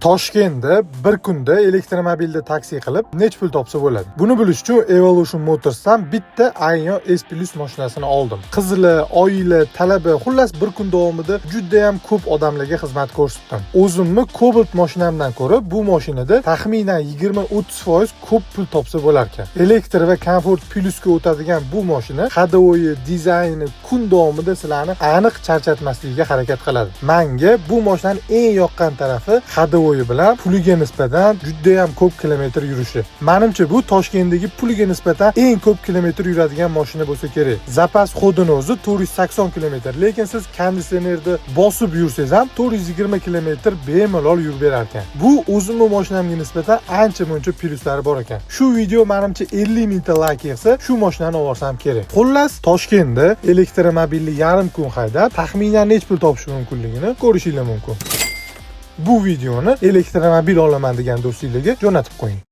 Toshkentda bir kunda elektromobilda taksi qilib nech pul topsa bo'ladi? Buni bilish uchun Evolution Motors'dan bitta Aino S Plus mashinasini oldim. Qizili, oila, talaba, xullas bir kun davomida juda ham ko'p odamlarga xizmat ko'rsatdim. O'zimni Cobalt mashinamdan ko'ra bu mashinada taxminan 20-30% ko'p pul topsa bo'lar ekan. Elektr va komfort plusga o'tadigan bu mashina hadoyi, dizayni kun davomida sizlarni aniq charchatmasligiga harakat qiladi. Menga bu mashinaning eng yoqqan tarafi hadoyi bilan puliga nisbatan juda ham ko'p kilometr yurishi. Menimcha bu Toshkentdagi puliga nisbatan eng ko'p kilometr yuradigan mashina bo'lsa kerak. Zapas xodini o'zi 480 km, lekin siz konditsionerni bosib yursangiz ham 420 km bemalol yurib berar ekan. Bu o'zimning mashinamga nisbatan ancha-muncha plyuslari bor ekan. Shu video menimcha 50 mingta layk yig'sa, shu mashinani olsam kerak. Xullas, Toshkentda elektromobilni yarim kun haydab, taxminan nech pul topish mumkinligini ko'rishingiz mumkin. Bu videoni elektromobil olaman degan do'stingizga jo'natib qo'ying.